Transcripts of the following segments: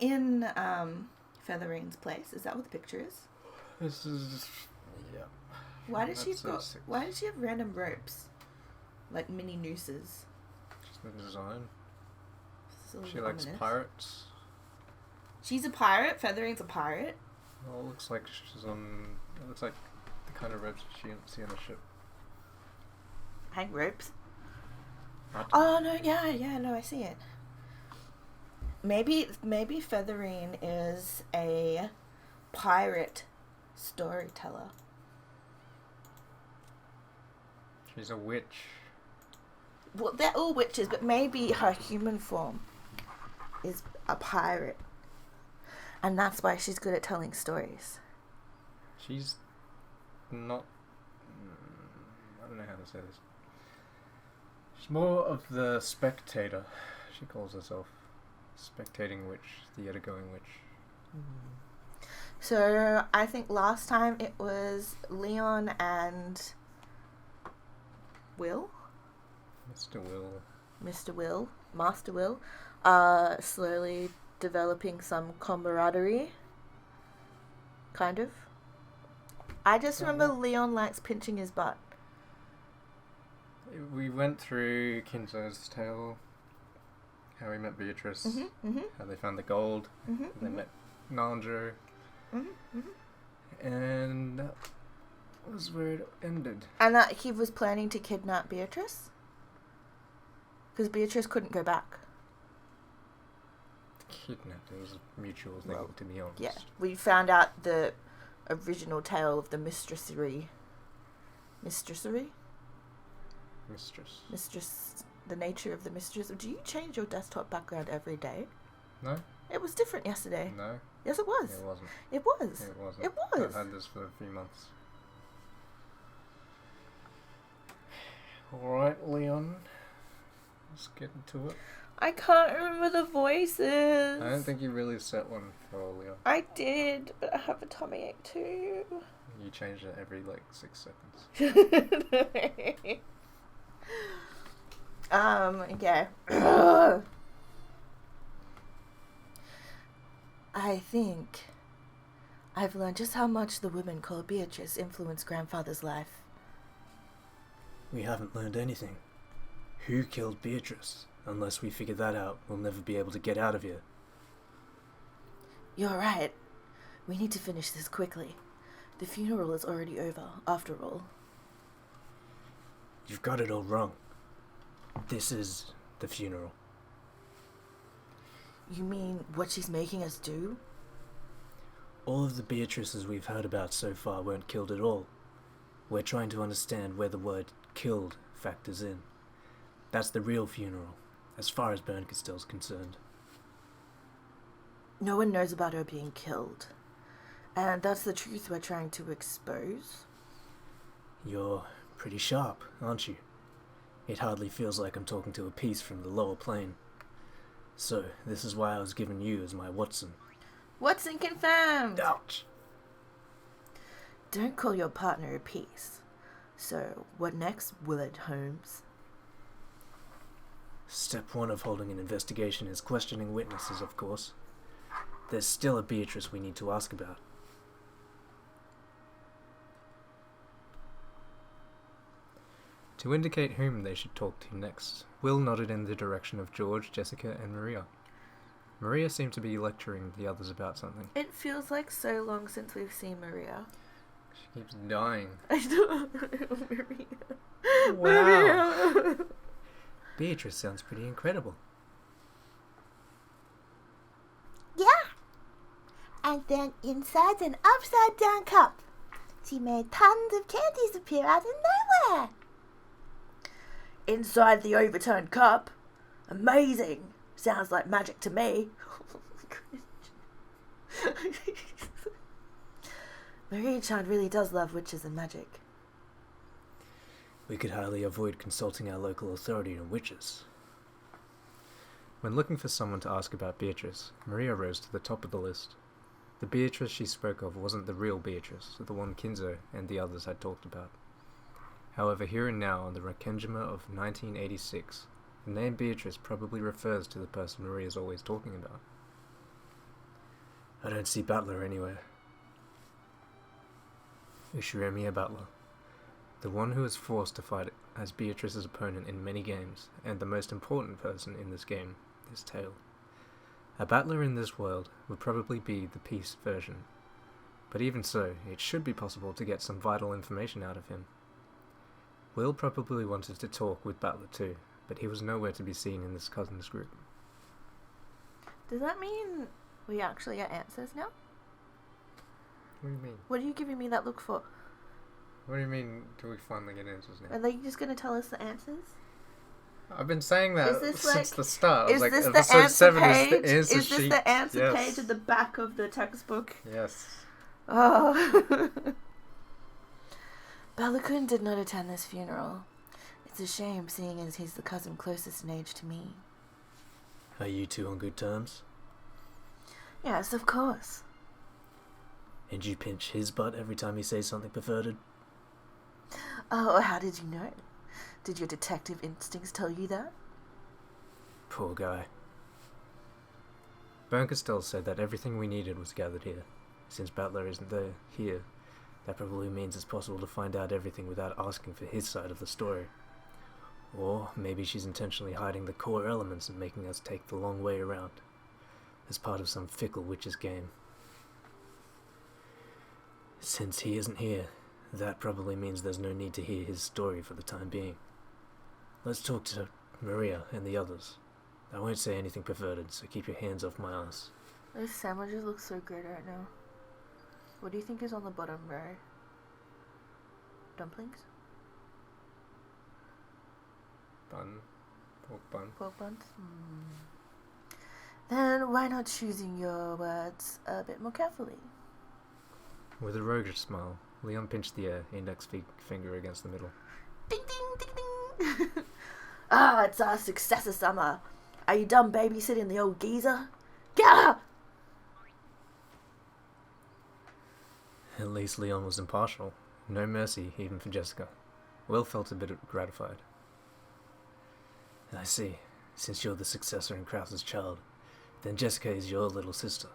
in Featherine's place? Is that what the picture is? This is... yeah. Why did she That's Why did she have random ropes? Like mini nooses? Just the design. So She likes ominous. pirates. She's a pirate? Featherine's a pirate? Well, it looks like she's on... It looks like the kind of ropes you see on a ship. Hang ropes? What? Oh, no, yeah, no, I see it. Maybe Featherine is a pirate storyteller. She's a witch. Well, they're all witches, but maybe her human form is a pirate. And that's why she's good at telling stories. She's not... I don't know how to say this. She's more of the spectator, she calls herself. Spectating witch, theater-going witch. So, I think last time it was Leon and Will? Mr. Will. Mr. Will, Master Will, slowly developing some camaraderie. Kind of. I just remember Leon likes pinching his butt. We went through Kinzo's tale, how he met Beatrice, how they found the gold, they met Nanjo, and that was where it ended. And that he was planning to kidnap Beatrice? Because Beatrice couldn't go back. Kidnapped, it was a mutual thing, to be honest. Yeah, we found out the original tale of the mistressery. Mistress, the nature of the mistress. Do you change your desktop background every day? No. It was different yesterday. No. Yes, it was. It wasn't. It was. It wasn't. It was. I've had this for a few months. Alright, Leon. Let's get into it. I can't remember the voices. I don't think you really set one for Leon. I did, but I have a tummy ache too. You change it every 6 seconds. Yeah. I think I've learned just how much the woman called Beatrice influenced Grandfather's life. We haven't learned anything. Who killed Beatrice? Unless we figure that out, we'll never be able to get out of here. You're right. We need to finish this quickly. The funeral is already over, after all. You've got it all wrong. This is the funeral. You mean what she's making us do? All of the Beatrices we've heard about so far weren't killed at all. We're trying to understand where the word killed factors in. That's the real funeral, as far as Berncastell's concerned. No one knows about her being killed. And that's the truth we're trying to expose. You're pretty sharp, aren't you? It hardly feels like I'm talking to a piece from the lower plane. So, this is why I was given you as my Watson. Watson confirmed! Ouch! Don't call your partner a piece. So, what next, Willard Holmes? Step one of holding an investigation is questioning witnesses, of course. There's still a Beatrice we need to ask about. To indicate whom they should talk to next, Will nodded in the direction of George, Jessica, and Maria. Maria seemed to be lecturing the others about something. It feels like so long since we've seen Maria. She keeps dying. I don't know, Maria. Wow. Maria. Beatrice sounds pretty incredible. Yeah. And then inside an upside down cup, she made tons of candies appear out of nowhere. Inside the overturned cup? Amazing. Sounds like magic to me. Marie-chan really does love witches and magic. We could hardly avoid consulting our local authority on witches. When looking for someone to ask about Beatrice, Maria rose to the top of the list. The Beatrice she spoke of wasn't the real Beatrice, the one Kinzo and the others had talked about. However, here and now, on the Rekenjima of 1986, the name Beatrice probably refers to the person Maria's always talking about. I don't see Battler anywhere. Ushiremiya Battler, the one who was forced to fight as Beatrice's opponent in many games, and the most important person in this game, is Tail. A battler in this world would probably be the peace version, but even so, it should be possible to get some vital information out of him. Will probably wanted to talk with Battler too, but he was nowhere to be seen in this cousins group. Does that mean we actually get answers now? What do you mean? What are you giving me that look for? What do you mean, do we finally get answers now? Are they just going to tell us the answers? I've been saying that Is this since like- the start. I Is was like, this the episode answer 7 page? is the answer Is this sheet. the answer Yes. page at the back of the textbook? Yes. Oh. Balakun did not attend this funeral. It's a shame, seeing as he's the cousin closest in age to me. Are you two on good terms? Yes, of course. And you pinch his butt every time he says something perverted? Oh, how did you know? Did your detective instincts tell you that? Poor guy. Bernkastel said that everything we needed was gathered here. Since Battler isn't there, here, that probably means it's possible to find out everything without asking for his side of the story. Or maybe she's intentionally hiding the core elements and making us take the long way around, as part of some fickle witch's game. Since he isn't here, that probably means there's no need to hear his story for the time being. Let's talk to Maria and the others. I won't say anything perverted, so keep your hands off my ass. Those sandwiches look so good right now. What do you think is on the bottom row? Dumplings? Bun. Pork bun. Pork buns? Then why not choosing your words a bit more carefully? With a roguish smile, Leon pinched the air, index finger against the middle. Ding ding ding ding! Ah, it's our successor summer. Are you done babysitting the old geezer? Gah! At least Leon was impartial. No mercy, even for Jessica. Will felt a bit gratified. I see. Since you're the successor and Krause's child, then Jessica is your little sister.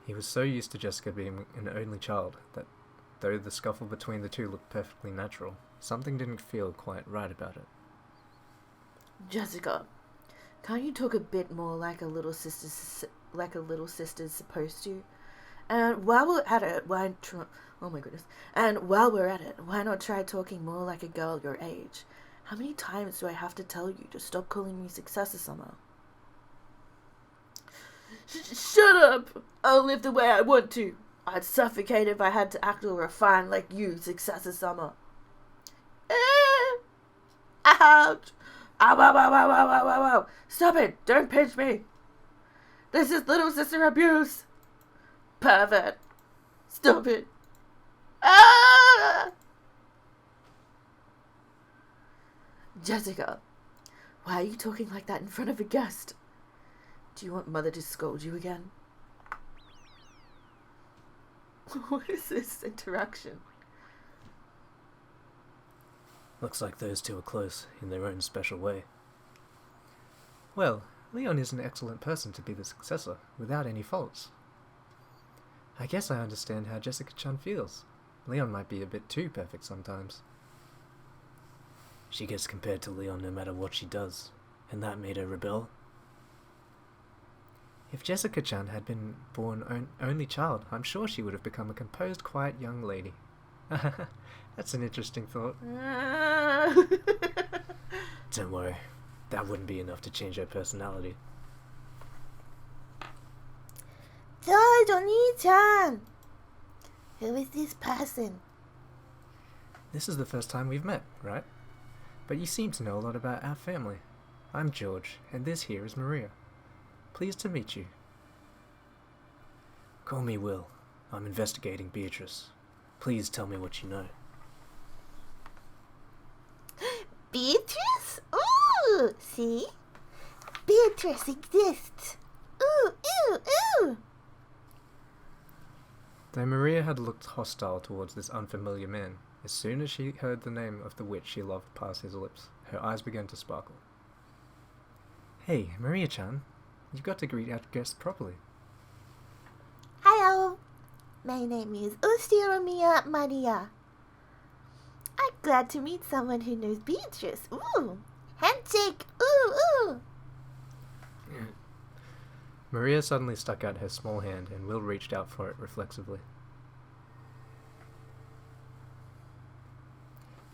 He was so used to Jessica being an only child that, though the scuffle between the two looked perfectly natural, something didn't feel quite right about it. Jessica, can't you talk a bit more like a little sister's supposed to? And while we're at it, why not try talking more like a girl your age? How many times do I have to tell you to stop calling me Successor Summer? Shut up! I'll live the way I want to. I'd suffocate if I had to act all refined like you, Successor Summer. Ouch! Ow, ow, ow, ow, ow, ow, ow, ow. Stop it! Don't pinch me! This is little sister abuse! Pervert! Stop it! Ah! Jessica, why are you talking like that in front of a guest? Do you want Mother to scold you again? What is this interaction? Looks like those two are close, in their own special way. Well, Leon is an excellent person to be the successor, without any faults. I guess I understand how Jessica-chan feels. Leon might be a bit too perfect sometimes. She gets compared to Leon no matter what she does, and that made her rebel. If Jessica-chan had been born only child, I'm sure she would have become a composed, quiet young lady. That's an interesting thought. Don't worry, that wouldn't be enough to change her personality. Johnny-chan! Who is this person? This is the first time we've met, right? But you seem to know a lot about our family. I'm George, and this here is Maria. Pleased to meet you. Call me Will. I'm investigating Beatrice. Please tell me what you know. Beatrice? Ooh! See? Beatrice exists. Ooh, ooh, ooh! Though Maria had looked hostile towards this unfamiliar man, as soon as she heard the name of the witch she loved pass his lips, her eyes began to sparkle. Hey, Maria-chan, you've got to greet our guest properly. My name is Ushiromia Maria. I'm glad to meet someone who knows Beatrice. Ooh! Handshake! Ooh, ooh! Maria suddenly stuck out her small hand, and Will reached out for it reflexively.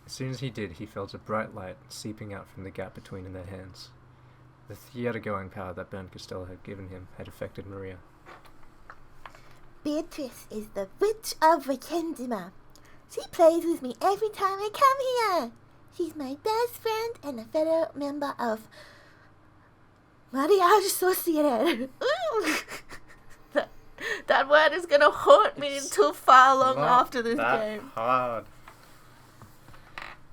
As soon as he did, he felt a bright light seeping out from the gap between their hands. The theater-going power that Bernd Costello had given him had affected Maria. Beatrice is the Witch of Wikendima. She plays with me every time I come here. She's my best friend and a fellow member of Mariage Sociedad. Ooh! That word is gonna haunt me until far long after this that game. Hard.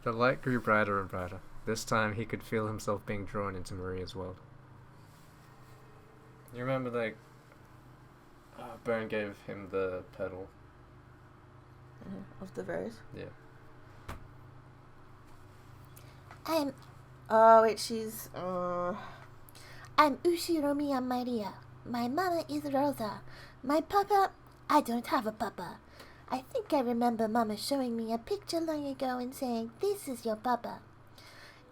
The light grew brighter and brighter. This time he could feel himself being drawn into Maria's world. You remember, like, Bern gave him the pedal. Of the rose. Yeah. I'm Ushiromiya Maria. My mama is Rosa. My papa, I don't have a papa. I think I remember mama showing me a picture long ago and saying, "This is your papa."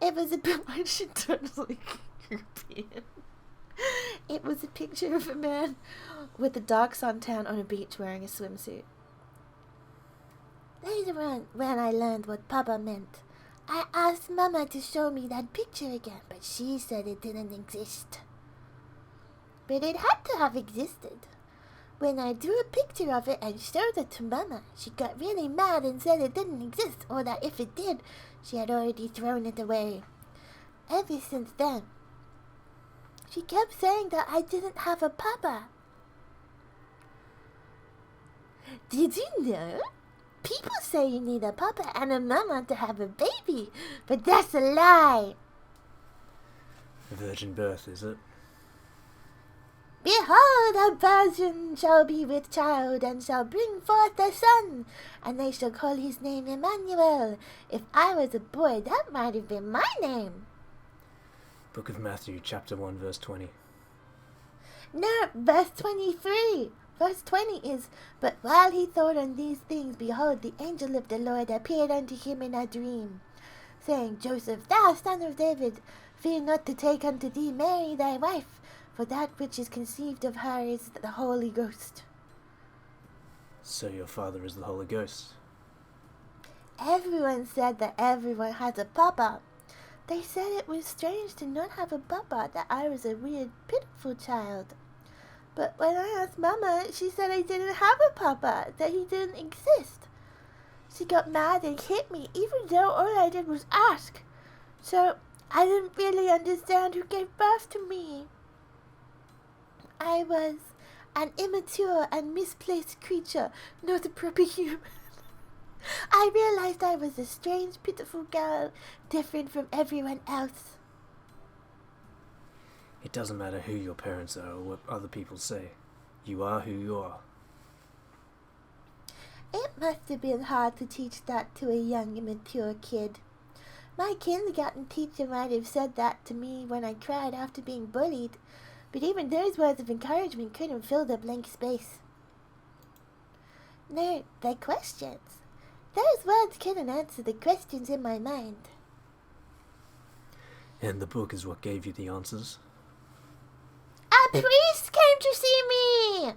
It was a Why she totally European? It was a picture of a man with a dark suntan on a beach wearing a swimsuit. Later on, when I learned what papa meant, I asked mama to show me that picture again, but she said it didn't exist. But it had to have existed. When I drew a picture of it and showed it to mama, she got really mad and said it didn't exist, or that if it did, she had already thrown it away. Ever since then, she kept saying that I didn't have a papa. Did you know? People say you need a papa and a mama to have a baby, but that's a lie. A virgin birth, is it? Behold, a virgin shall be with child, and shall bring forth a son, and they shall call his name Emmanuel. If I was a boy, that might have been my name. Book of Matthew, chapter 1, verse 20. No, verse 23. Verse 20 is, "But while he thought on these things, behold, the angel of the Lord appeared unto him in a dream, saying, Joseph, thou son of David, fear not to take unto thee Mary thy wife, for that which is conceived of her is the Holy Ghost." So your father is the Holy Ghost. Everyone said that everyone has a papa. They said it was strange to not have a papa, that I was a weird, pitiful child. But when I asked Mama, she said I didn't have a papa, that he didn't exist. She got mad and hit me, even though all I did was ask. So I didn't really understand who gave birth to me. I was an immature and misplaced creature, not a proper human. I realized I was a strange, pitiful girl, different from everyone else. It doesn't matter who your parents are or what other people say. You are who you are. It must have been hard to teach that to a young, immature kid. My kindergarten teacher might have said that to me when I cried after being bullied, but even those words of encouragement couldn't fill the blank space. No, they're questions. Those words couldn't answer the questions in my mind. And the book is what gave you the answers? A priest came to see me!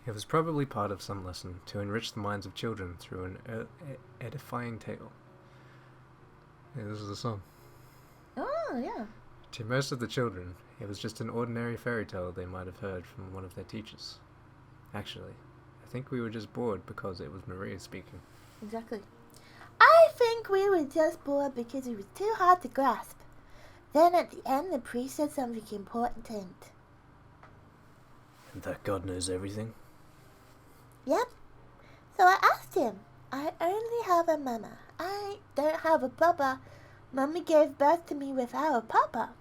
It was probably part of some lesson to enrich the minds of children through an edifying tale. Yeah, this is a song. Oh, yeah. To most of the children, it was just an ordinary fairy tale they might have heard from one of their teachers. Actually, I think we were just bored because it was Maria speaking. Exactly. I think we were just bored because it was too hard to grasp. Then at the end, the priest said something important. And that God knows everything? Yep. So I asked him, I only have a mama. I don't have a papa. Mummy gave birth to me without a papa.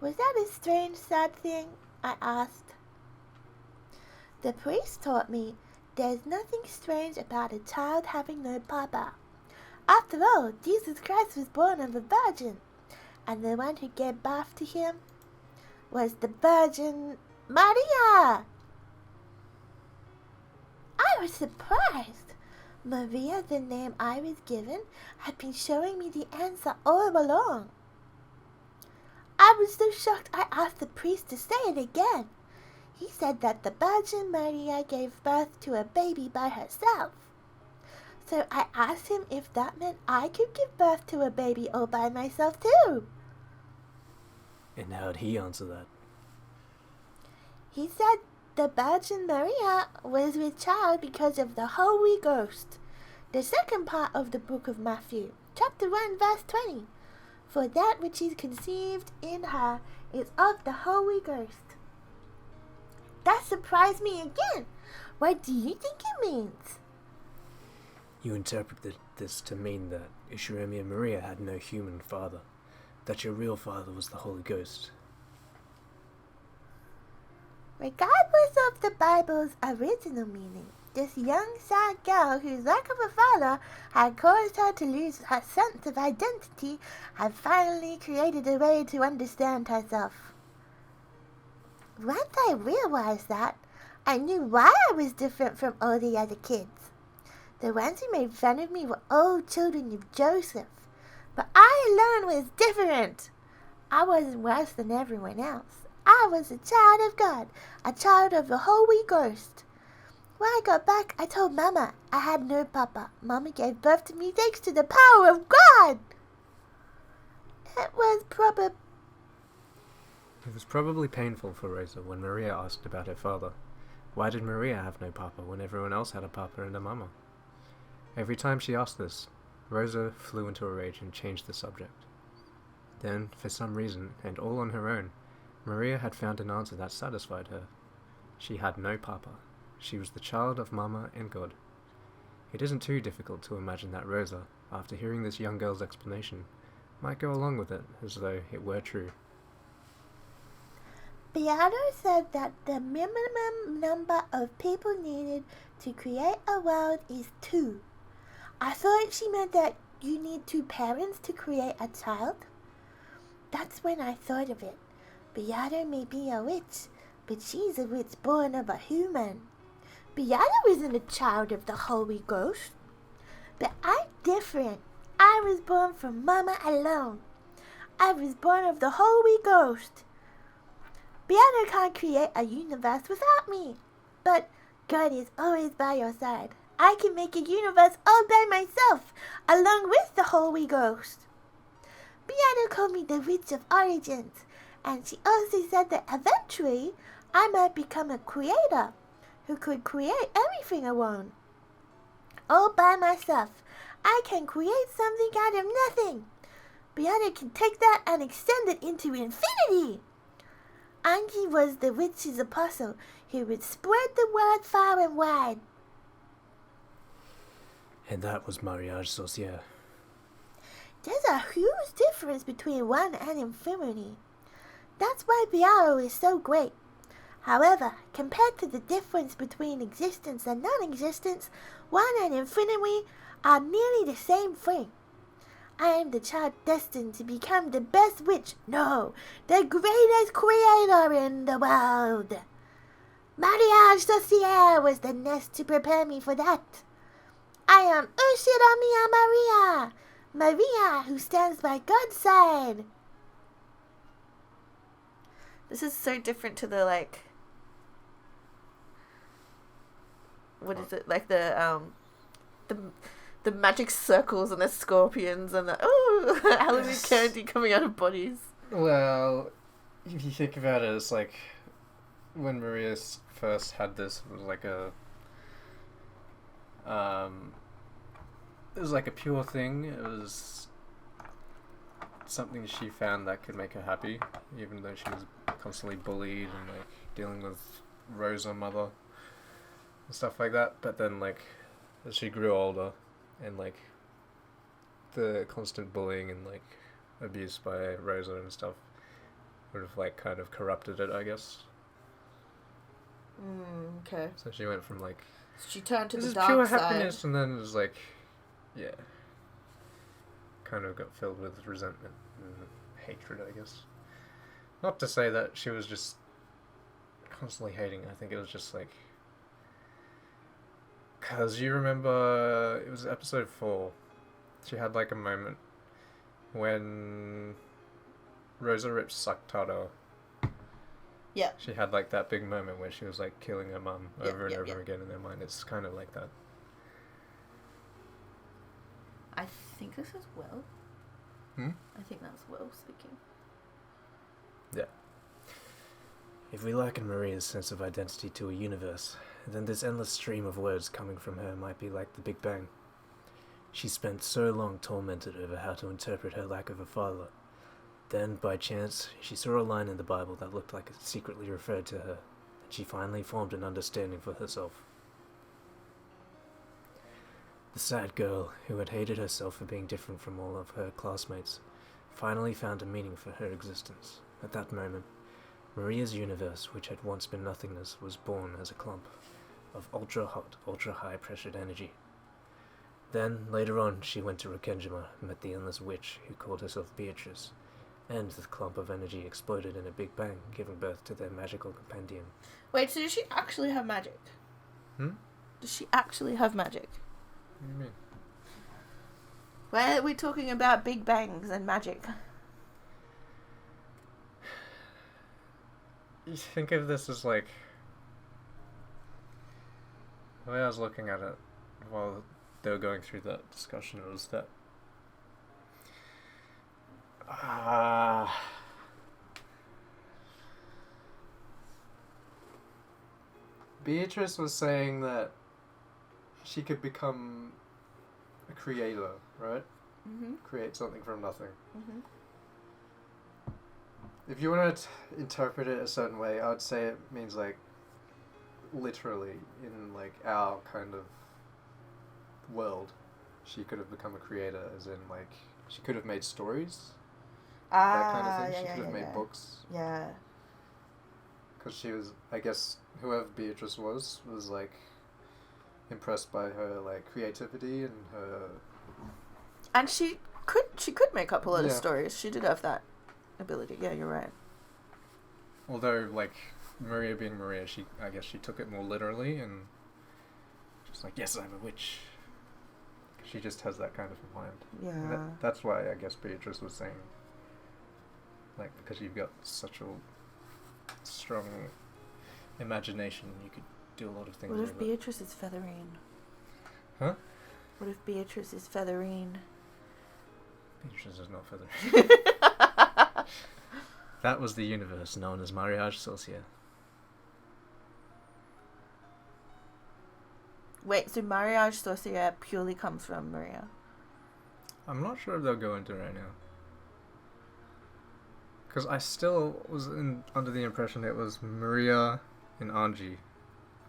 Was that a strange, sad thing? I asked. The priest taught me there's nothing strange about a child having no papa. After all, Jesus Christ was born of a virgin, and the one who gave birth to him was the Virgin Maria. I was surprised. Maria, the name I was given, had been showing me the answer all along. I was so shocked I asked the priest to say it again. He said that the Virgin Maria gave birth to a baby by herself. So I asked him if that meant I could give birth to a baby all by myself too. And how'd he answer that? He said the Virgin Maria was with child because of the Holy Ghost. The second part of the book of Matthew, chapter 1, verse 20. For that which is conceived in her is of the Holy Ghost. That surprised me again. What do you think it means? You interpreted this to mean that Ishiremi and Maria had no human father, that your real father was the Holy Ghost. Regardless of the Bible's original meaning, this young, sad girl whose lack of a father had caused her to lose her sense of identity had finally created a way to understand herself. Once I realized that, I knew why I was different from all the other kids. The ones who made fun of me were all children of Joseph, but I alone was different. I wasn't worse than everyone else. I was a child of God, a child of the Holy Ghost. When I got back, I told Mama I had no papa. Mama gave birth to me thanks to the power of God. It was probably painful for Rosa when Maria asked about her father. Why did Maria have no papa when everyone else had a papa and a mama? Every time she asked this, Rosa flew into a rage and changed the subject. Then, for some reason, and all on her own, Maria had found an answer that satisfied her. She had no papa. She was the child of Mama and God. It isn't too difficult to imagine that Rosa, after hearing this young girl's explanation, might go along with it as though it were true. Beato said that the minimum number of people needed to create a world is 2. I thought she meant that you need 2 parents to create a child. That's when I thought of it. Beato may be a witch, but she's a witch born of a human. Beato isn't a child of the Holy Ghost. But I'm different. I was born from Mama alone. I was born of the Holy Ghost. Beato can't create a universe without me. But God is always by your side. I can make a universe all by myself, along with the Holy Ghost. Beato called me the Witch of Origins, and she also said that eventually I might become a creator who could create everything alone. All by myself, I can create something out of nothing. Beato can take that and extend it into infinity. Angie was the witch's apostle who would spread the word far and wide. And that was Mariage Sorcière. There's a huge difference between one and infinity. That's why Beato is so great. However, compared to the difference between existence and non-existence, one and infinity are nearly the same thing. I am the child destined to become the best witch, no, the greatest creator in the world. Mariage Sorcière was the nest to prepare me for that. I am Ushira Maria, who stands by God's side. This is so different to the, like, what is it, like the magic circles and the scorpions and the Halloween candy coming out of bodies. Well, if you think about it, it's like when Maria first had this, it was like a pure thing. It was something she found that could make her happy, even though she was constantly bullied and like dealing with Rosa mother and stuff like that. But then, like, as she grew older and like the constant bullying and like abuse by Rosa and stuff would have like kind of corrupted it, I guess. Okay. So she went from like She turned to this the is dark pure side. happiness, and then it was like, yeah, kind of got filled with resentment and hatred, I guess. Not to say that she was just constantly hating. I think it was just like, because you remember it was episode 4. She had like a moment when Rosa ripped Saktaro. Yeah. She had like that big moment where she was like killing her mum Yeah, over and yeah, over yeah. again in their mind. It's kind of like that. I think this is Will. Hmm? I think that's Will speaking. If we liken Maria's sense of identity to a universe, then this endless stream of words coming from her might be like the Big Bang. She spent so long tormented over how to interpret her lack of a father. Then, by chance, she saw a line in the Bible that looked like it secretly referred to her, and she finally formed an understanding for herself. The sad girl, who had hated herself for being different from all of her classmates, finally found a meaning for her existence. At that moment, Maria's universe, which had once been nothingness, was born as a clump of ultra-hot, ultra-high-pressured energy. Then, later on, she went to Rekenjima and met the endless witch who called herself Beatrice, and the clump of energy exploded in a big bang, giving birth to their magical companion. Wait, so does she actually have magic? Hmm? Does she actually have magic? What do you mean? Why are we talking about big bangs and magic? You think of this as like, the way I was looking at it while they were going through that discussion was that Beatrice was saying that she could become a creator, right? Mm-hmm. Create something from nothing. Mm-hmm. If you want to interpret it a certain way, I would say it means like literally in like our kind of world, she could have become a creator, as in like she could have made stories, that kind of thing. Yeah, She yeah, could have yeah, made yeah. books, Yeah. because she was, I guess, whoever Beatrice was like impressed by her like creativity and her. And she could make up a lot of Yeah. stories. She did have that ability. Yeah, you're right. Although like Maria being Maria, I guess she took it more literally and just like, yes, I'm a witch. She just has that kind of mind. And Yeah. that's why I guess Beatrice was saying, like, because you've got such a strong imagination, you could do a lot of things What if with it. Beatrice is Featherine? Huh? What if Beatrice is Featherine? Beatrice is not feathered. That was the universe known as Mariage Sorcier. Wait, so Mariage Sorcier purely comes from Maria? I'm not sure if they'll go into it right now. Because I still was under the impression it was Maria and Anji.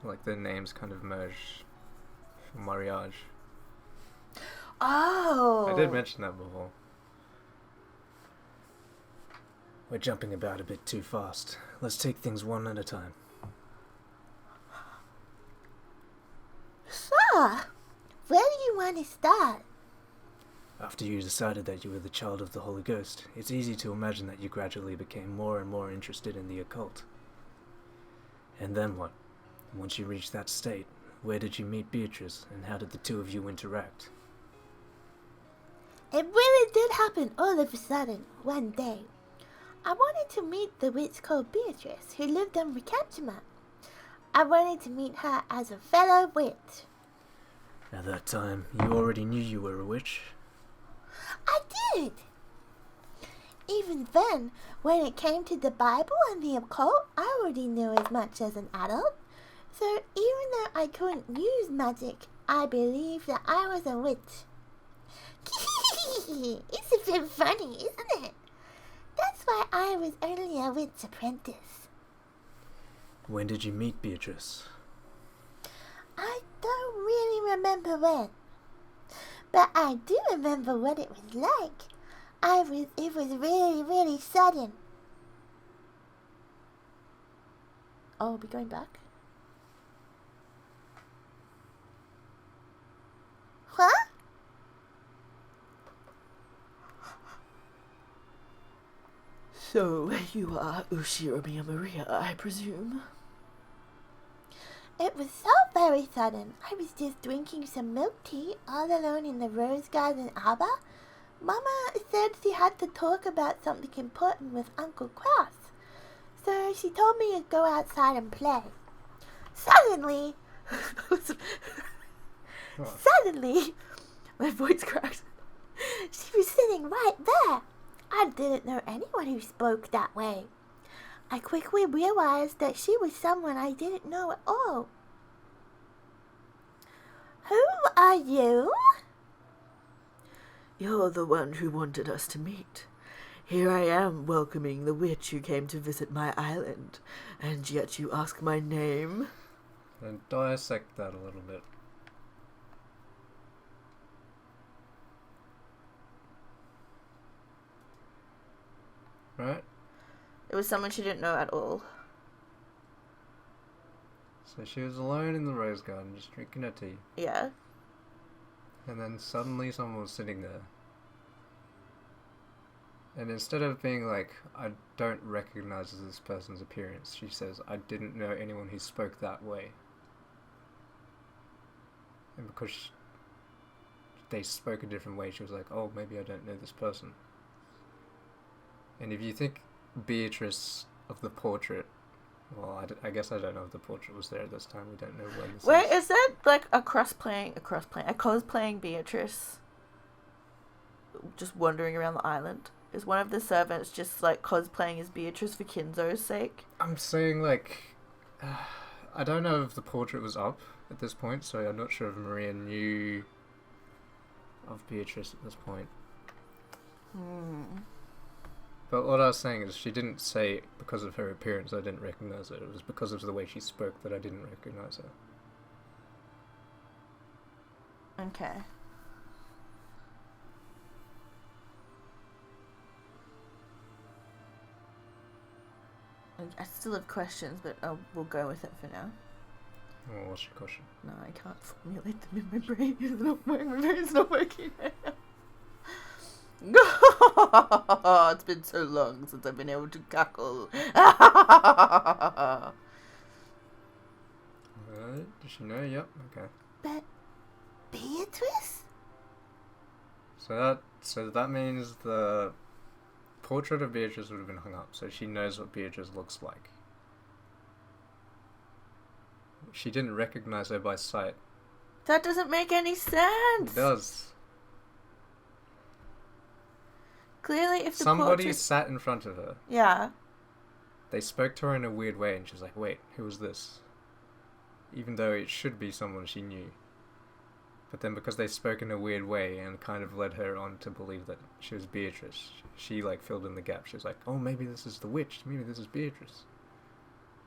Like their names kind of merged for Mariage. Oh! I did mention that before. We're jumping about a bit too fast. Let's take things one at a time. So, where do you want to start? After you decided that you were the child of the Holy Ghost, it's easy to imagine that you gradually became more and more interested in the occult. And then what? Once you reached that state, where did you meet Beatrice, and how did the two of you interact? It really did happen all of a sudden, one day. I wanted to meet the witch called Beatrice, who lived in Rikachima. I wanted to meet her as a fellow witch. At that time, you already knew you were a witch. I did! Even then, when it came to the Bible and the occult, I already knew as much as an adult. So even though I couldn't use magic, I believed that I was a witch. It's a bit funny, isn't it? That's why I was only a witch apprentice. When did you meet Beatrice? I don't really remember when. But I do remember what it was like. It was really, really sudden. Oh, are we going back? Huh? So, you are Ushiromi Maria, I presume? It was so very sudden. I was just drinking some milk tea all alone in the rose garden arbor. Mama said she had to talk about something important with Uncle Cross. So she told me to go outside and play. Suddenly, my voice cracked. She was sitting right there. I didn't know anyone who spoke that way. I quickly realized that she was someone I didn't know at all. Who are you? You're the one who wanted us to meet. Here I am welcoming the witch who came to visit my island, and yet you ask my name? And dissect that a little bit. Right? It was someone she didn't know at all. So she was alone in the rose garden, just drinking her tea. Yeah. And then suddenly someone was sitting there. And instead of being like, I don't recognize this person's appearance, she says, I didn't know anyone who spoke that way. And because they spoke a different way, she was like, oh, maybe I don't know this person. And if you think Beatrice of the portrait, well, I guess I don't know if the portrait was there at this time. We don't know when this Wait, is that like a cosplaying Beatrice just wandering around the island? Is one of the servants just like cosplaying as Beatrice for Kinzo's sake? I'm saying like, I don't know if the portrait was up at this point, so I'm not sure if Maria knew of Beatrice at this point. But what I was saying is she didn't say because of her appearance I didn't recognize her. It was because of the way she spoke that I didn't recognize her. Okay. I still have questions, but we'll go with it for now. Well, what's your question? No, I can't formulate them in my brain. My brain's not working now. It's been so long since I've been able to cackle. Alright, does she know? Yep, okay. But Beatrice? So that means the portrait of Beatrice would have been hung up, so she knows what Beatrice looks like. She didn't recognize her by sight. That doesn't make any sense. It does. Clearly, if the Somebody portrait... sat in front of her. Yeah. They spoke to her in a weird way, and she was like, wait, who was this? Even though it should be someone she knew. But then because they spoke in a weird way and kind of led her on to believe that she was Beatrice, she like filled in the gap. She was like, oh, maybe this is the witch. Maybe this is Beatrice.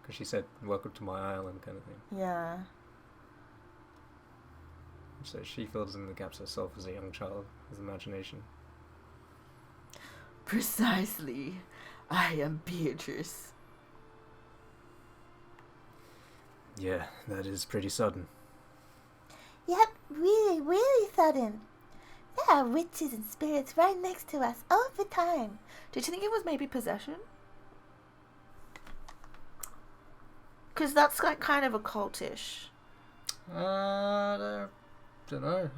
Because she said, welcome to my island kind of thing. Yeah. So she fills in the gaps herself as a young child with imagination. Precisely. I am Beatrice. Yeah, that is pretty sudden. Yep, really, really sudden. There are witches and spirits right next to us all the time. Did you think it was maybe possession? Because that's like kind of occultish. I don't know.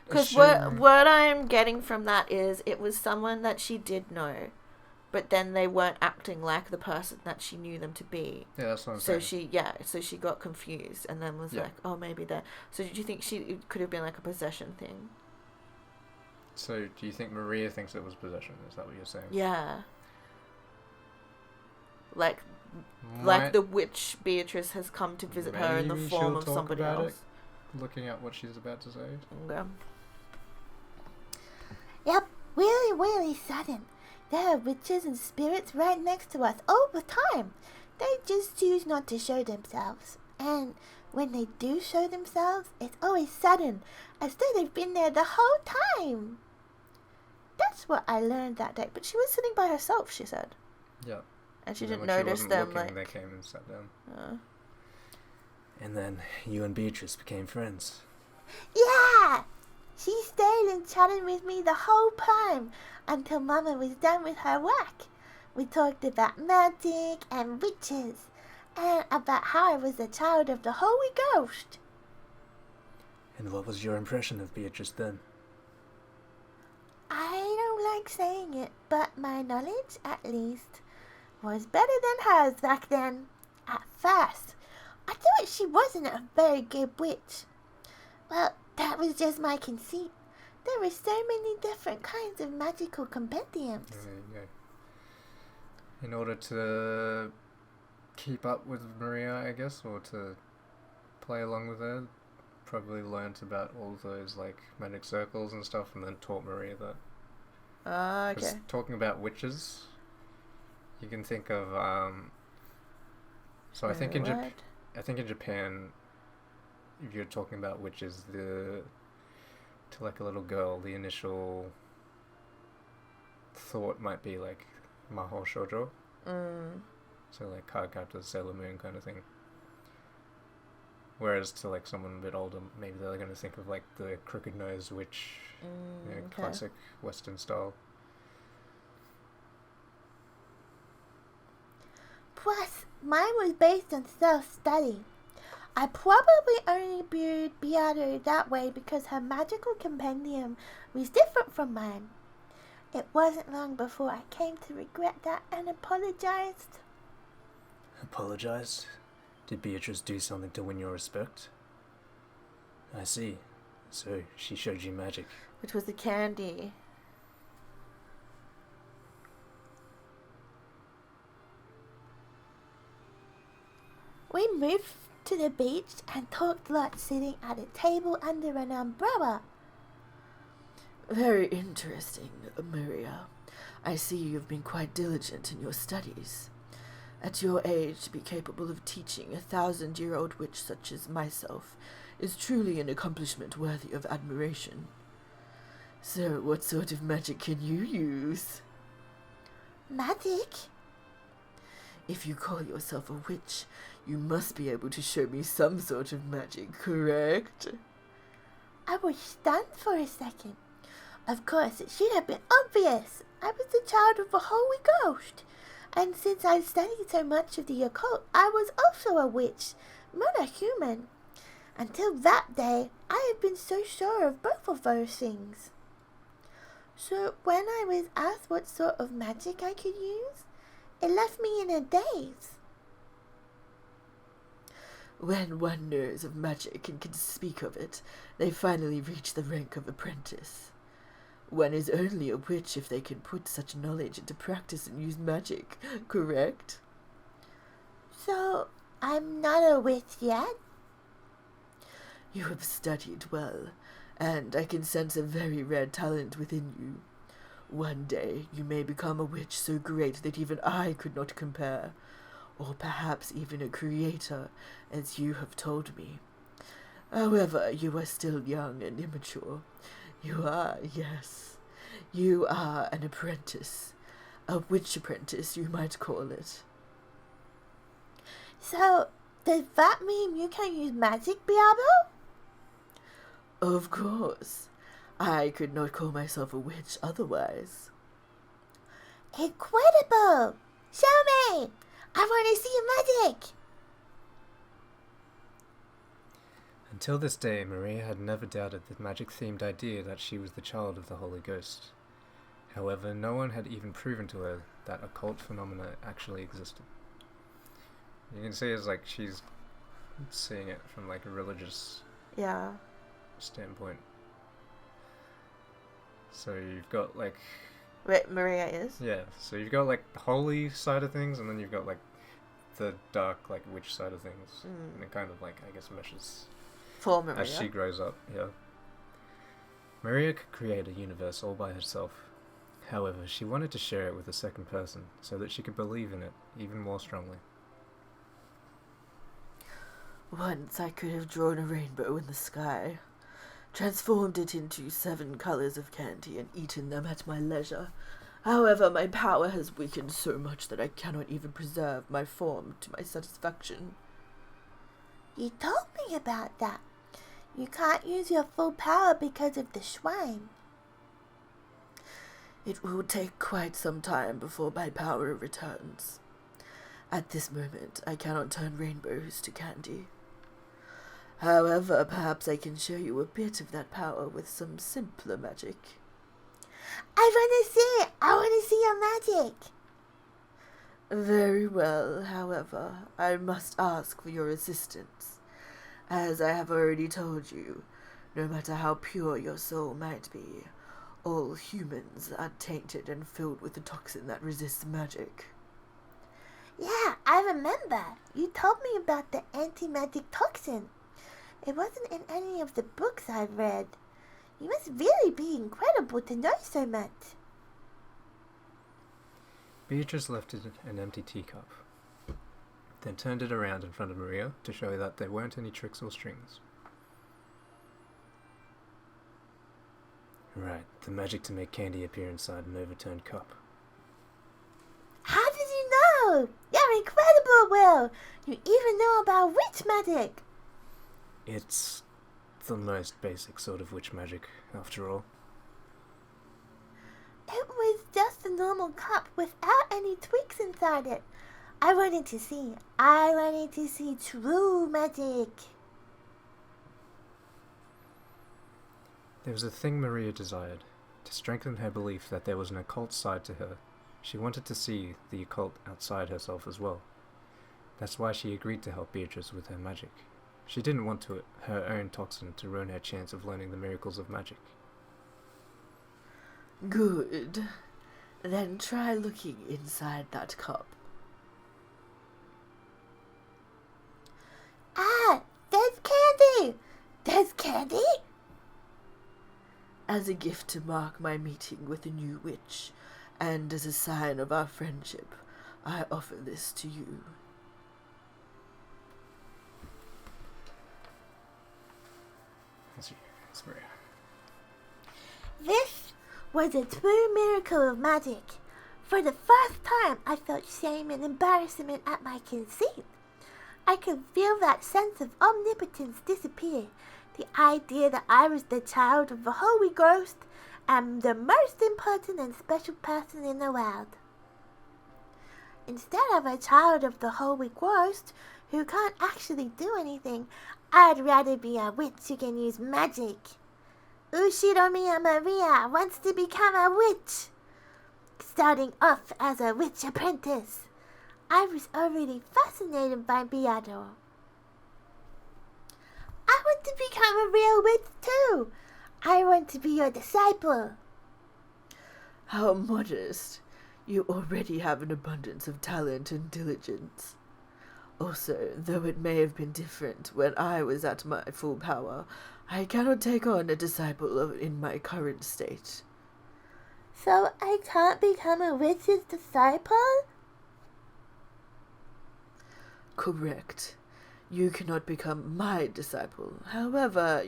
Because what I'm getting from that is it was someone that she did know, but then they weren't acting like the person that she knew them to be. Yeah, that's what I'm So saying. so she got confused and then was like, oh, maybe that. So did you think it could have been like a possession thing? So do you think Maria thinks it was possession? Is that what you're saying? Yeah. Like Might- the witch Beatrice has come to visit her in the maybe form she'll of talk somebody about else. Looking at what she's about to say. Yeah. Yep, really, really sudden. There are witches and spirits right next to us all the time. They just choose not to show themselves. And when they do show themselves, it's always sudden, as though they've been there the whole time. That's what I learned that day. But she was sitting by herself, she said. Yeah. And she And then didn't when she notice wasn't them, looking, like... they came and sat down. And then you and Beatrice became friends. Yeah! She stayed and chatted with me the whole time until Mama was done with her work. We talked about magic and witches, and about how I was the child of the Holy Ghost. And what was your impression of Beatrice then? I don't like saying it, but my knowledge, at least, was better than hers back then. At first, I thought she wasn't a very good witch. Well, that was just my conceit. There were so many different kinds of magical compendiums. There you go. In order to keep up with Maria, I guess, or to play along with her, probably learnt about all those like magic circles and stuff, and then taught Maria that. Okay. 'Cause talking about witches, you can think of so I think in Japan, if you're talking about witches, to like a little girl, the initial thought might be like Mahou Shoujo. So like card captors, Sailor Moon kind of thing. Whereas to like someone a bit older, maybe they're going to think of like the crooked nose witch, classic Western style. Plus, mine was based on self-study. I probably only viewed Beato that way because her magical compendium was different from mine. It wasn't long before I came to regret that and apologized. Apologized? Did Beatrice do something to win your respect? I see. So she showed you magic. Which was the candy. We moved to the beach and talked lots sitting at a table under an umbrella. Very interesting, Maria. I see you've been quite diligent in your studies. At your age, to be capable of teaching a 1,000-year-old witch such as myself is truly an accomplishment worthy of admiration. So, what sort of magic can you use? Magic? If you call yourself a witch, you must be able to show me some sort of magic, correct? I was stunned for a second. Of course, it should have been obvious. I was the child of the Holy Ghost. And since I studied so much of the occult, I was also a witch, not a human. Until that day, I had been so sure of both of those things. So when I was asked what sort of magic I could use, it left me in a daze. When one knows of magic and can speak of it, they finally reach the rank of apprentice. One is only a witch if they can put such knowledge into practice and use magic, correct? So, I'm not a witch yet? You have studied well, and I can sense a very rare talent within you. One day you may become a witch so great that even I could not compare, or perhaps even a creator, as you have told me. However, you are still young and immature. You are, yes. You are an apprentice. A witch apprentice, you might call it. So, does that mean you can use magic, Biabo? Of course. I could not call myself a witch otherwise. Incredible! Show me! I want to see your magic! Until this day, Maria had never doubted the magic-themed idea that she was the child of the Holy Ghost. However, no one had even proven to her that occult phenomena actually existed. You can see it's like she's seeing it from like a religious standpoint. So you've got like... Wait, Maria is? Yeah, so you've got like the holy side of things, and then you've got like the dark, like witch side of things. And it kind of like, I guess, meshes For Maria. as she grows up, yeah. Maria could create a universe all by herself. However, she wanted to share it with a second person, so that she could believe in it even more strongly. Once I could have drawn a rainbow in the sky, transformed it into 7 colors of candy and eaten them at my leisure. However, my power has weakened so much that I cannot even preserve my form to my satisfaction. You told me about that. You can't use your full power because of the shrine. It will take quite some time before my power returns. At this moment, I cannot turn rainbows to candy. However, perhaps I can show you a bit of that power with some simpler magic. I want to see it! I want to see your magic! Very well, however, I must ask for your assistance. As I have already told you, no matter how pure your soul might be, all humans are tainted and filled with a toxin that resists magic. Yeah, I remember. You told me about the anti-magic toxin. It wasn't in any of the books I've read. You must really be incredible to know so much. Beatrice lifted an empty teacup, then turned it around in front of Maria to show her that there weren't any tricks or strings. Right, the magic to make candy appear inside an overturned cup. How did you know? You're incredible, Will. You even know about witch magic. It's the most basic sort of witch magic, after all. It was just a normal cup without any tweaks inside it. I wanted to see true magic. There was a thing Maria desired, to strengthen her belief that there was an occult side to her. She wanted to see the occult outside herself as well. That's why she agreed to help Beatrice with her magic. She didn't want her own toxin to ruin her chance of learning the miracles of magic. Good. Then try looking inside that cup. Ah, there's candy! There's candy? As a gift to mark my meeting with a new witch, and as a sign of our friendship, I offer this to you. That's Maria. This was a true miracle of magic. For the first time, I felt shame and embarrassment at my conceit. I could feel that sense of omnipotence disappear. The idea that I was the child of the Holy Ghost and the most important and special person in the world. Instead of a child of the Holy Ghost who can't actually do anything, I'd rather be a witch who can use magic. Ushiromiya Maria wants to become a witch. Starting off as a witch apprentice, I was already fascinated by Beato. I want to become a real witch too. I want to be your disciple. How modest. You already have an abundance of talent and diligence. Also, though it may have been different when I was at my full power, I cannot take on a disciple in my current state. So I can't become a witch's disciple? Correct. You cannot become my disciple. However,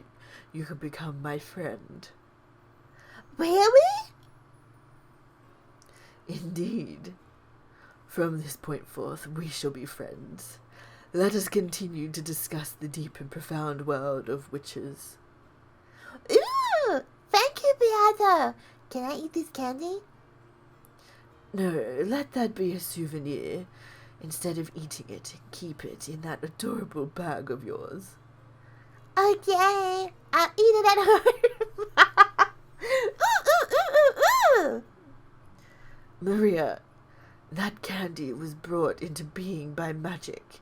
you can become my friend. Really? Indeed. From this point forth, we shall be friends. Let us continue to discuss the deep and profound world of witches. Ooh! Thank you, Beato. Can I eat this candy? No, let that be a souvenir. Instead of eating it, keep it in that adorable bag of yours. Okay, I'll eat it at home. Ooh. Maria, that candy was brought into being by magic.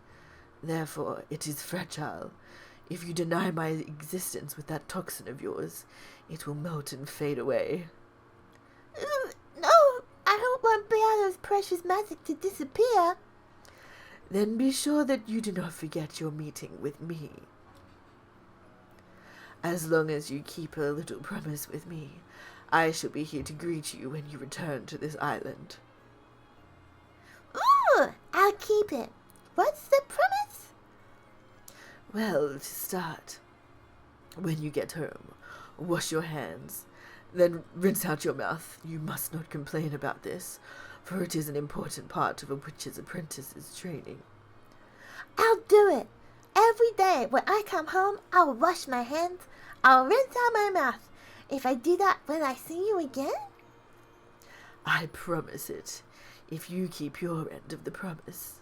Therefore, it is fragile. If you deny my existence with that toxin of yours, it will melt and fade away. No, I don't want Beato's precious magic to disappear. Then be sure that you do not forget your meeting with me. As long as you keep a little promise with me, I shall be here to greet you when you return to this island. Ooh, I'll keep it. What's the promise? Well, to start, when you get home, wash your hands, then rinse out your mouth. You must not complain about this, for it is an important part of a witch's apprentice's training. I'll do it. Every day when I come home, I'll wash my hands. I'll rinse out my mouth. If I do that when I see you again, I promise it. If you keep your end of the promise,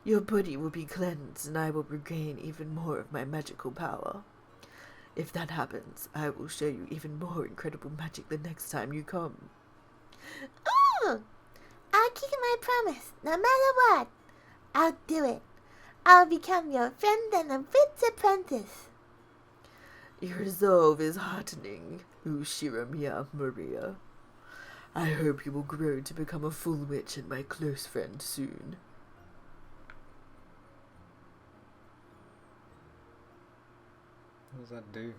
your body will be cleansed and I will regain even more of my magical power. If that happens, I will show you even more incredible magic the next time you come. Oh, I'll keep my promise, no matter what. I'll do it. I'll become your friend and a witch apprentice. Your resolve is heartening, Ushiramiya Maria. I hope you will grow to become a full witch and my close friend soon. What does that do?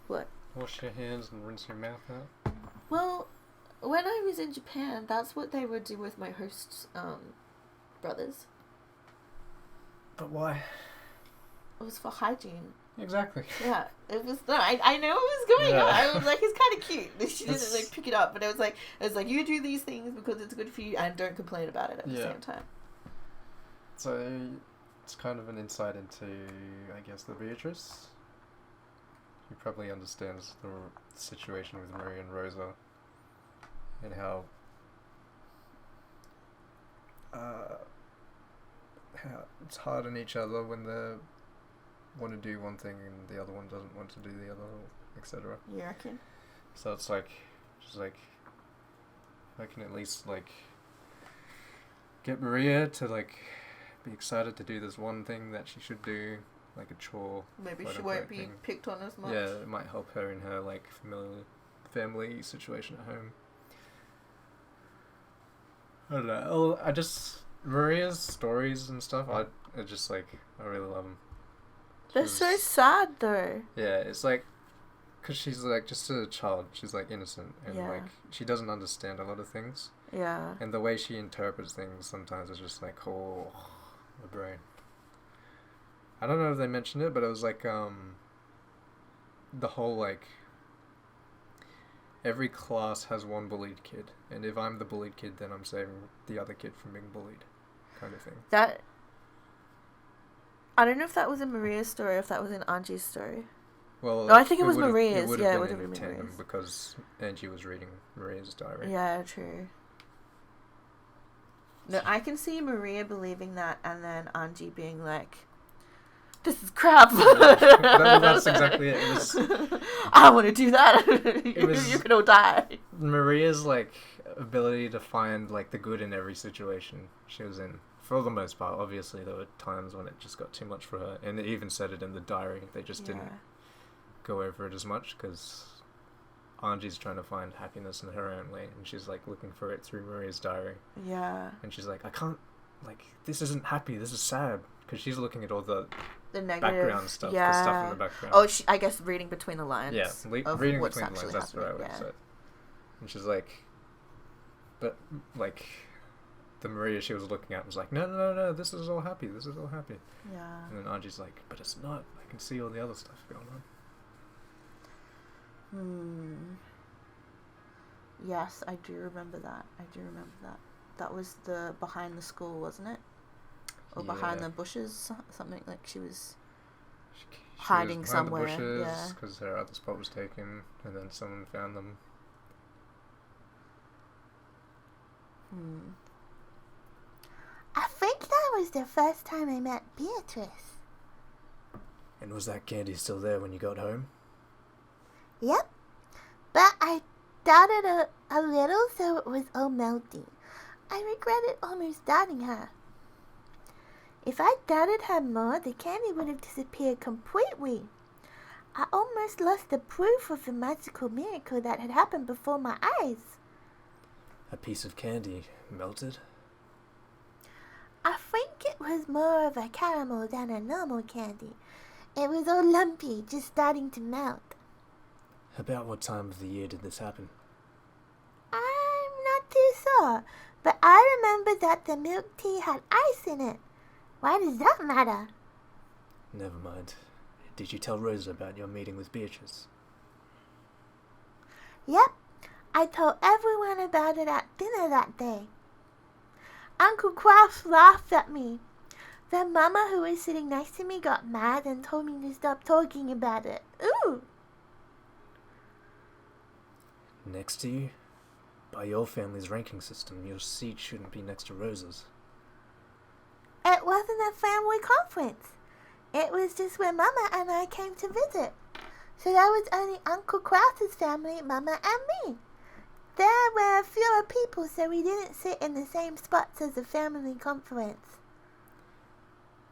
What? Wash your hands and rinse your mouth out? Well, when I was in Japan, that's what they would do with my host's brothers. But why? It was for hygiene. Exactly. Yeah, it was. No, I know what was going on. I was like, it's kind of cute. She didn't like pick it up, but it was like you do these things because it's good for you, and don't complain about it at the same time. So it's kind of an insight into, I guess, the Beatrice. He probably understands the situation with Maria and Rosa, and how it's hard on each other when they want to do one thing and the other one doesn't want to do the other, etc. You reckon? So it's like, just like, I can at least like get Maria to like be excited to do this one thing that she should do, like a chore. Maybe she won't be picked on as much. Yeah, it might help her in her like family situation at home. I don't know. Maria's stories and stuff, I really love them. They're so sad though. Yeah, it's like, because she's like just a child, she's like innocent and like she doesn't understand a lot of things. Yeah. And the way she interprets things sometimes is just like, oh, the brain. I don't know if they mentioned it, but it was like the whole like every class has one bullied kid, and if I'm the bullied kid, then I'm saving the other kid from being bullied, kind of thing. That, I don't know if that was in Maria's story or if that was in Angie's story. Well, no, I think it was Maria's. It would Yeah, have it would been have in been tandem Maria's. because Angie was reading Maria's diary. Yeah, true. No, I can see Maria believing that and then Angie being like, this is crap. That's exactly it. It was, I want to do that. You can all die. Maria's like ability to find like the good in every situation she was in. For the most part, obviously there were times when it just got too much for her, and they even said it in the diary. They just didn't go over it as much because Angie's trying to find happiness in her own way, and she's like looking for it through Maria's diary. Yeah. And she's like, I can't, like, this isn't happy. This is sad, because she's looking at all the negative background stuff, the stuff in the background. Oh, I guess reading between the lines. Yeah, reading between the lines. That's what I would yeah. say. And she's like, but like, the Maria she was looking at was like, no, this is all happy. This is all happy. Yeah. And then Angie's like, but it's not. I can see all the other stuff going on. Yes, I do remember that. That was the behind the school, wasn't it? Or behind the bushes, something like she was hiding was somewhere. The bushes, yeah, because her other spot was taken, and then someone found them. I think that was the first time I met Beatrice. And was that candy still there when you got home? Yep. But I doubted a little, so it was all melty. I regretted almost doubting her. If I doubted her more, the candy would have disappeared completely. I almost lost the proof of the magical miracle that had happened before my eyes. A piece of candy melted? I think it was more of a caramel than a normal candy. It was all lumpy, just starting to melt. About what time of the year did this happen? I'm not too sure, but I remember that the milk tea had ice in it. Why does that matter? Never mind. Did you tell Rosa about your meeting with Beatrice? Yep, I told everyone about it at dinner that day. Uncle Kraft laughed at me. Then Mama, who was sitting next to me, got mad and told me to stop talking about it. Ooh! Next to you? By your family's ranking system, your seat shouldn't be next to Rosa's. It wasn't a family conference. It was just where Mama and I came to visit. So that was only Uncle Krause's family, Mama, and me. There were fewer people, so we didn't sit in the same spots as the family conference.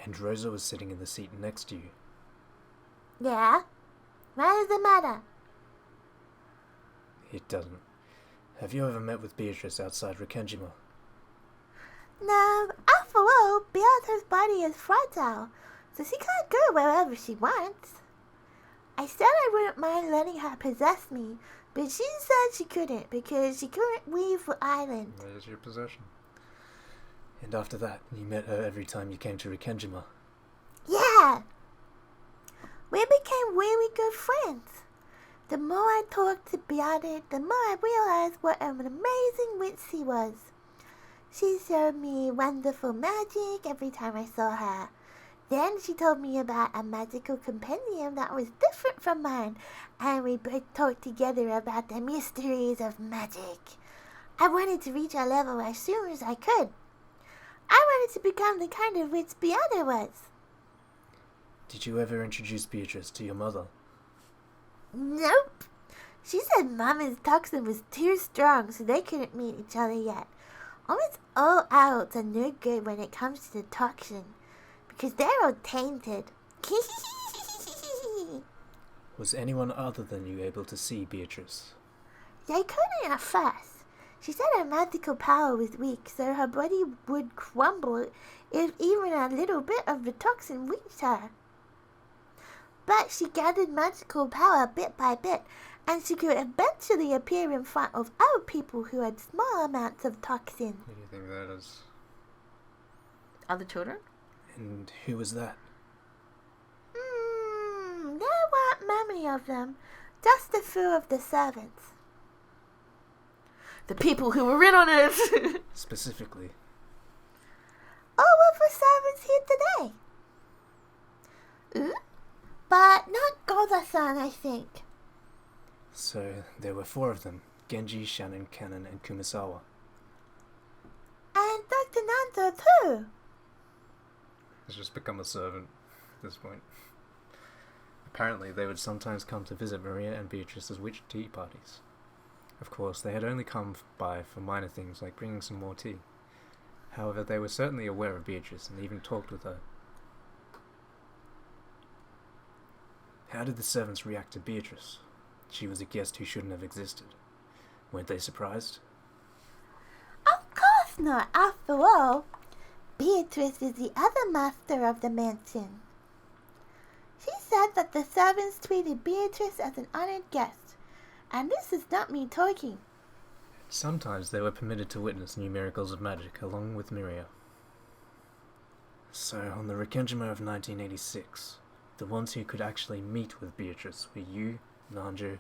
And Rosa was sitting in the seat next to you. Yeah? Why does it matter? It doesn't. Have you ever met with Beatrice outside Rikkenjima? No, after all, Beatrice's body is fragile, so she can't go wherever she wants. I said I wouldn't mind letting her possess me, but she said she couldn't because she couldn't leave the island. There's your possession. And after that, you met her every time you came to Rikkenjima. Yeah! We became really good friends. The more I talked to Beate, the more I realized what an amazing witch she was. She showed me wonderful magic every time I saw her. Then she told me about a magical compendium that was different from mine, and we both talked together about the mysteries of magic. I wanted to reach her level as soon as I could. I wanted to become the kind of witch Beate was. Did you ever introduce Beatrice to your mother? Nope. She said Mama's toxin was too strong, so they couldn't meet each other yet. Almost all adults are no good when it comes to the toxin, because they're all tainted. Was anyone other than you able to see Beatrice? They couldn't at first. She said her magical power was weak, so her body would crumble if even a little bit of the toxin reached her. But she gathered magical power bit by bit, and she could eventually appear in front of other people who had small amounts of toxin. Who do you think that is? Other children? And who was that? There weren't many of them, just a few of the servants. The people who were in on it! Specifically. All of the servants here today. But not Goda-san, I think. So, there were 4 of them. Genji, Shannon, Cannon, and Kumasawa. And Dr. Nanto too. He's just become a servant at this point. Apparently, they would sometimes come to visit Maria and Beatrice's witch tea parties. Of course, they had only come by for minor things like bringing some more tea. However, they were certainly aware of Beatrice and even talked with her. How did the servants react to Beatrice? She was a guest who shouldn't have existed. Weren't they surprised? Of course not. After all, Beatrice is the other master of the mansion. She said that the servants treated Beatrice as an honored guest, and this is not me talking. Sometimes they were permitted to witness new miracles of magic along with Miria. So, on the Rikkenjima of 1986, the ones who could actually meet with Beatrice were you, Nanjo,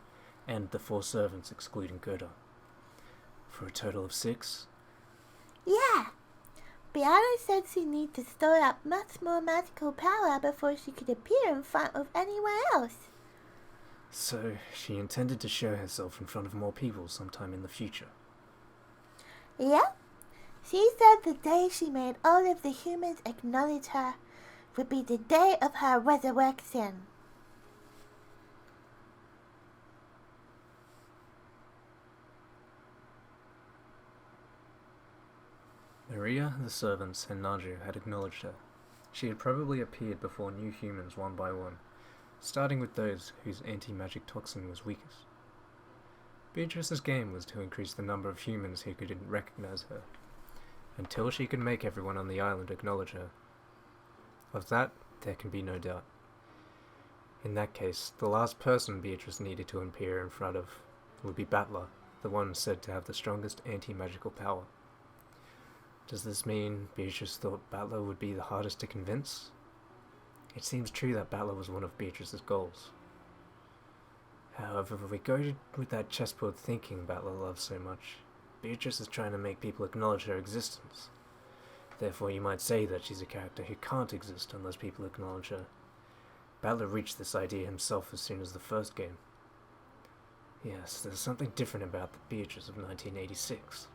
and the 4 servants excluding Koro. For a total of 6? Yeah. Beata said she needed to store up much more magical power before she could appear in front of anyone else. So, she intended to show herself in front of more people sometime in the future. Yep. She said the day she made all of the humans acknowledge her would be the day of her resurrection. Maria, the servants, and Nanjo had acknowledged her. She had probably appeared before new humans one by one, starting with those whose anti-magic toxin was weakest. Beatrice's game was to increase the number of humans who could recognize her, until she could make everyone on the island acknowledge her. Of that, there can be no doubt. In that case, the last person Beatrice needed to appear in front of would be Battler, the one said to have the strongest anti-magical power. Does this mean Beatrice thought Battler would be the hardest to convince? It seems true that Battler was one of Beatrice's goals. However, if we go with that chessboard thinking Battler loves so much, Beatrice is trying to make people acknowledge her existence. Therefore, you might say that she's a character who can't exist unless people acknowledge her. Battler reached this idea himself as soon as the first game. Yes, there's something different about the Beatrice of 1986.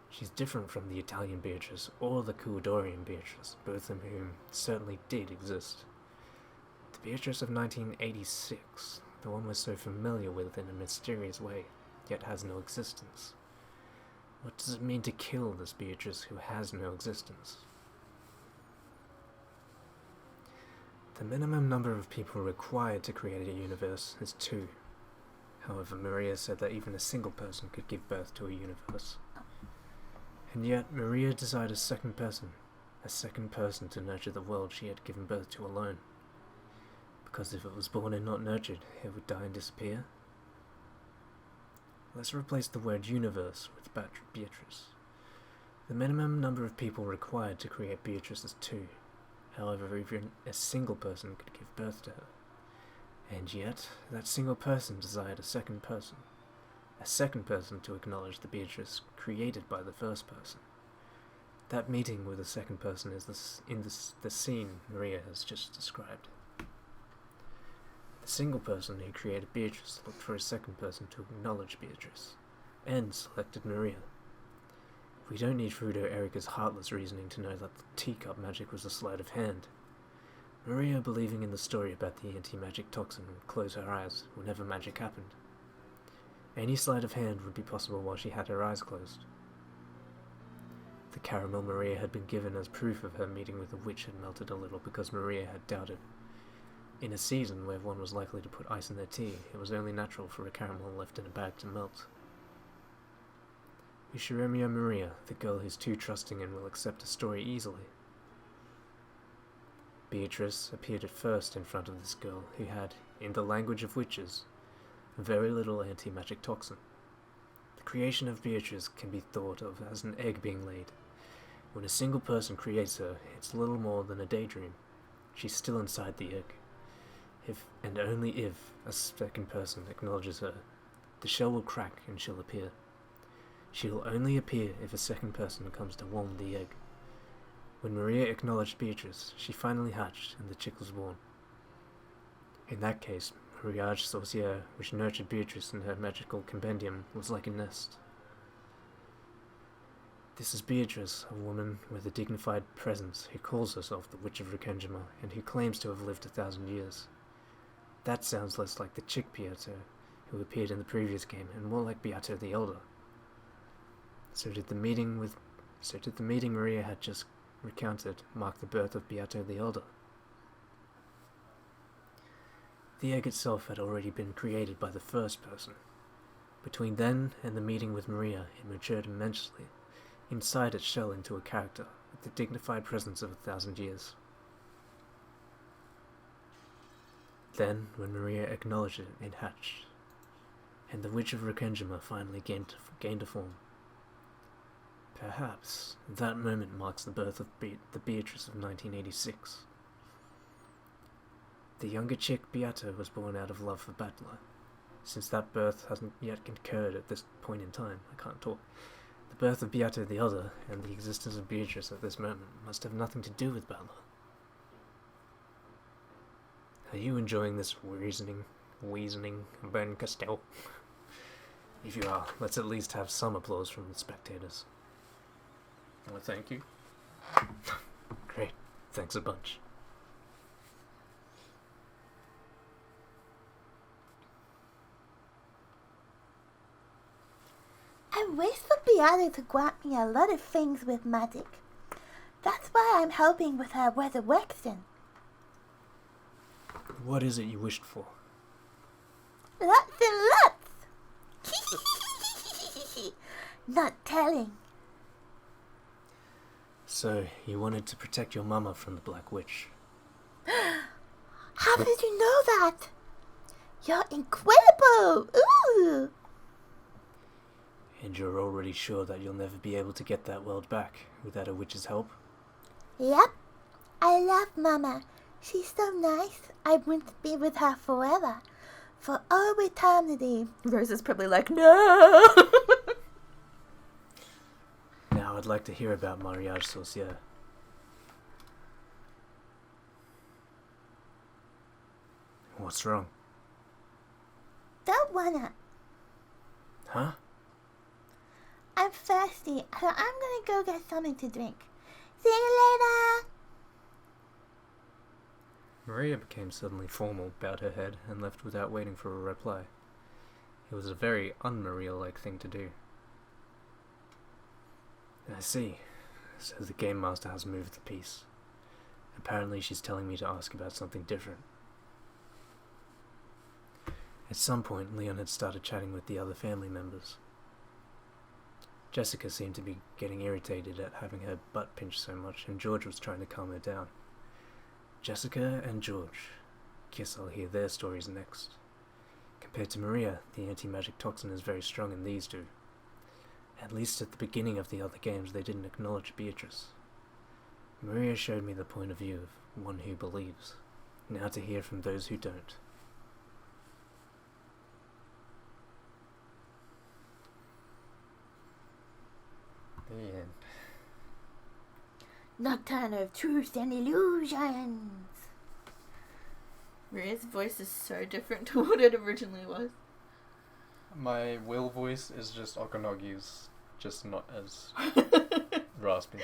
She's different from the Italian Beatrice or the Ecuadorian Beatrice, both of whom certainly did exist. The Beatrice of 1986, the one we're so familiar with in a mysterious way, yet has no existence. What does it mean to kill this Beatrice who has no existence? The minimum number of people required to create a universe is 2. However, Maria said that even a single person could give birth to a universe. And yet, Maria desired a second person to nurture the world she had given birth to alone. Because if it was born and not nurtured, it would die and disappear. Let's replace the word universe with Beatrice. The minimum number of people required to create Beatrice is 2. However, even a single person could give birth to her. And yet, that single person desired a second person to acknowledge the Beatrice created by the first person. That meeting with the second person is the scene Maria has just described. The single person who created Beatrice looked for a second person to acknowledge Beatrice, and selected Maria. We don't need Frudo Erica's heartless reasoning to know that the teacup magic was a sleight of hand. Maria, believing in the story about the anti-magic toxin, would close her eyes whenever magic happened. Any sleight of hand would be possible while she had her eyes closed. The caramel Maria had been given as proof of her meeting with the witch had melted a little because Maria had doubted. In a season where one was likely to put ice in their tea, it was only natural for a caramel left in a bag to melt. We should remember Maria, the girl who's too trusting and will accept a story easily. Beatrice appeared at first in front of this girl who had, in the language of witches, very little anti-magic toxin. The creation of Beatrice can be thought of as an egg being laid. When a single person creates her, it's little more than a daydream. She's still inside the egg. If, and only if, a second person acknowledges her, the shell will crack and she'll appear. She will only appear if a second person comes to warm the egg. When Maria acknowledged Beatrice, she finally hatched and the chick was born. In that case, Mariage Sorcière, which nurtured Beatrice in her magical compendium, was like a nest. This is Beatrice, a woman with a dignified presence who calls herself the Witch of Rekenjima and who claims to have lived 1,000 years. That sounds less like the chick Beato, who appeared in the previous game, and more like Beato the Elder. So did the meeting Maria had just recounted mark the birth of Beato the Elder. The egg itself had already been created by the first person. Between then and the meeting with Maria, it matured immensely, inside its shell into a character with the dignified presence of 1,000 years. Then, when Maria acknowledged it, it hatched, and the Witch of Rekenjima finally gained a form. Perhaps that moment marks the birth of the Beatrice of 1986. The younger chick Beato was born out of love for Battler. Since that birth hasn't yet occurred at this point in time, I can't talk. The birth of Beato the Elder and the existence of Beatrice at this moment must have nothing to do with Battler. Are you enjoying this reasoning, Ben Castell? If you are, let's at least have some applause from the spectators. Well, thank you. Great. Thanks a bunch. I wish for Beata to grant me a lot of things with magic. That's why I'm helping with her resurrection. What is it you wished for? Lots and lots! Not telling. So, you wanted to protect your mama from the Black Witch. How did you know that? You're incredible! Ooh! And you're already sure that you'll never be able to get that world back without a witch's help? Yep. I love Mama. She's so nice. I want to be with her forever. For all eternity. Rose is probably like, no! Now I'd like to hear about Mariage Sorcière. What's wrong? Don't wanna. Huh? I'm thirsty, so I'm gonna go get something to drink. See you later! Maria became suddenly formal, bowed her head, and left without waiting for a reply. It was a very un-Maria-like thing to do. I see. So the Game Master has moved the piece. Apparently she's telling me to ask about something different. At some point, Leon had started chatting with the other family members. Jessica seemed to be getting irritated at having her butt pinched so much, and George was trying to calm her down. Jessica and George. Guess I'll hear their stories next. Compared to Maria, the anti-magic toxin is very strong in these two. At least at the beginning of the other games, they didn't acknowledge Beatrice. Maria showed me the point of view of one who believes. Now to hear from those who don't. The end. Nocturne of Truth and Illusions. Maria's voice is so different to what it originally was. My Will voice is just Okonogi's, just not as raspy.